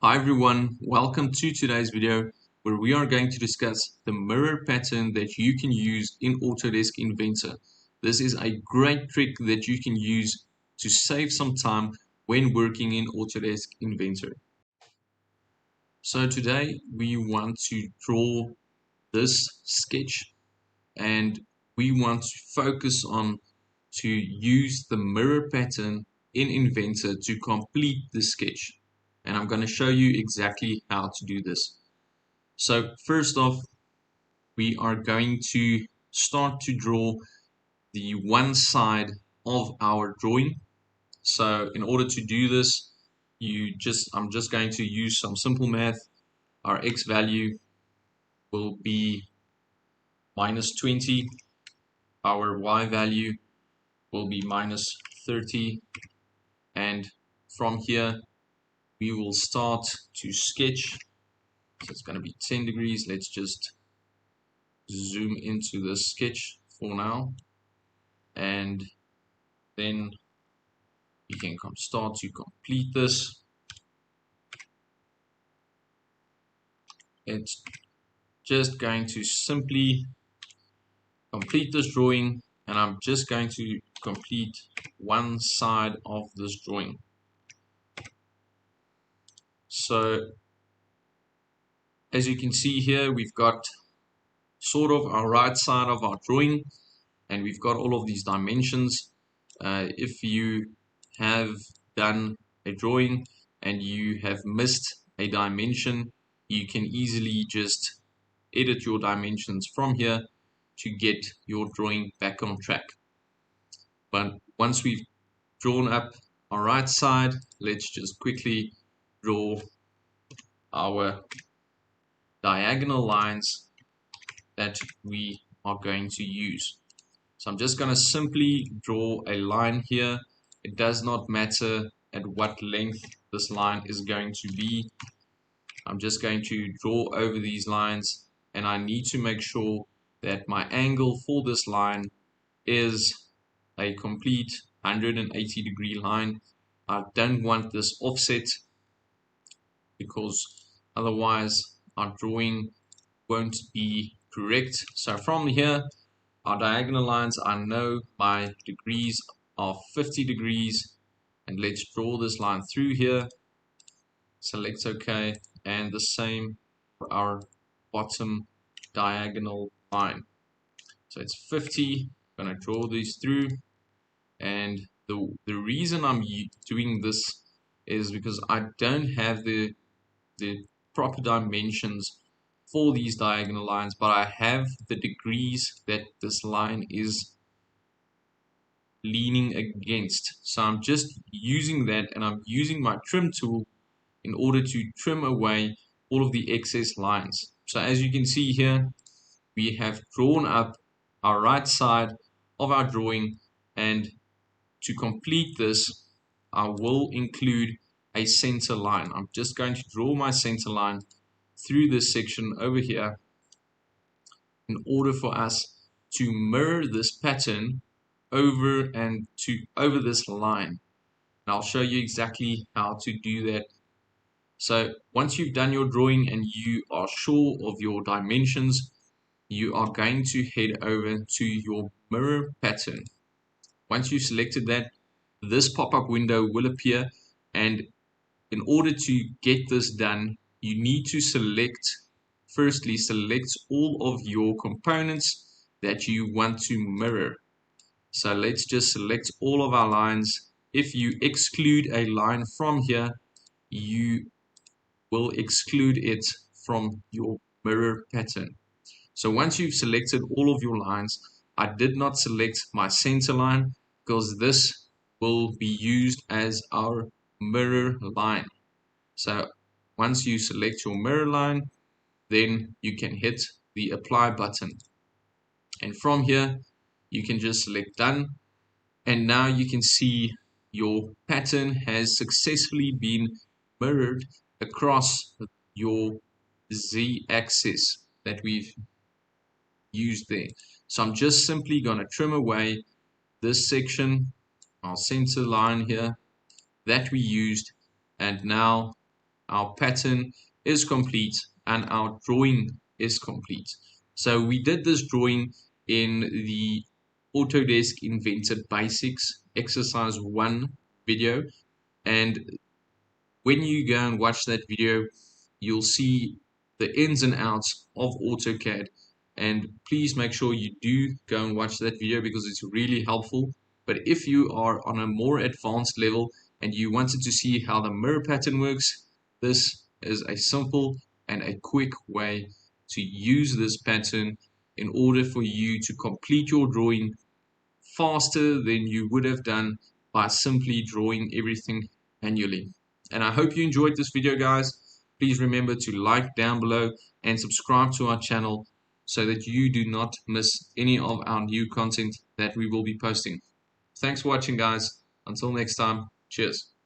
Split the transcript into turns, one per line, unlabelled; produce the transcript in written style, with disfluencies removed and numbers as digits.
Hi everyone, welcome to today's video where we are going to discuss the mirror pattern that you can use in Autodesk Inventor. This is a great trick that you can use to save some time when working in Autodesk Inventor. So today we want to draw this sketch and we want to focus on to use the mirror pattern in Inventor to complete the sketch. And I'm going to show you exactly how to do this. So first off, we are going to start to draw the one side of our drawing. So in order to do this, I'm just going to use some simple math. Our x value will be minus 20. Our y value will be minus 30. And from here, we will start to sketch. So it's going to be 10 degrees. Let's just zoom into the sketch for now. And then you can start to complete this. It's just going to simply complete this drawing. And I'm just going to complete one side of this drawing. So as you can see here, we've got sort of our right side of our drawing, and we've got all of these dimensions. If you have done a drawing and you have missed a dimension, you can easily just edit your dimensions from here to get your drawing back on track. But once we've drawn up our right side, let's just quickly draw our diagonal lines that we are going to use. So I'm just going to simply draw a line here. It does not matter at what length this line is going to be. I'm just going to draw over these lines, and I need to make sure that my angle for this line is a complete 180 degree line. I don't want this offset because otherwise our drawing won't be correct. So from here, our diagonal lines, I know my degrees are 50 degrees, and let's draw this line through here. Select OK, and the same for our bottom diagonal line. So it's 50. I'm going to draw these through, and the reason I'm doing this is because I don't have the proper dimensions for these diagonal lines, but I have the degrees that this line is leaning against. So I'm just using that, and I'm using my trim tool in order to trim away all of the excess lines. So as you can see here, we have drawn up our right side of our drawing, and to complete this, I will include a center line. I'm just going to draw my center line through this section over here in order for us to mirror this pattern over this line. And I'll show you exactly how to do that. So once you've done your drawing and you are sure of your dimensions, you are going to head over to your mirror pattern. Once you've selected that, this pop-up window will appear, and in order to get this done, you need to firstly select all of your components that you want to mirror. So let's just select all of our lines. If you exclude a line from here, you will exclude it from your mirror pattern. So once you've selected all of your lines, I did not select my center line because this will be used as our mirror line. So once you select your mirror line, then you can hit the apply button. And from here, you can just select done. And now you can see your pattern has successfully been mirrored across your z-axis that we've used there. So I'm just simply going to trim away this section, our center line here that we used, and now our pattern is complete, and our drawing is complete. So we did this drawing in the Autodesk Inventor Basics Exercise 1 video, and when you go and watch that video, you'll see the ins and outs of AutoCAD. And please make sure you do go and watch that video because it's really helpful. But if you are on a more advanced level and you wanted to see how the mirror pattern works, this is a simple and a quick way to use this pattern in order for you to complete your drawing faster than you would have done by simply drawing everything manually. And I hope you enjoyed this video, guys. Please remember to like down below and subscribe to our channel so that you do not miss any of our new content that we will be posting. Thanks for watching, guys. Until next time, cheers.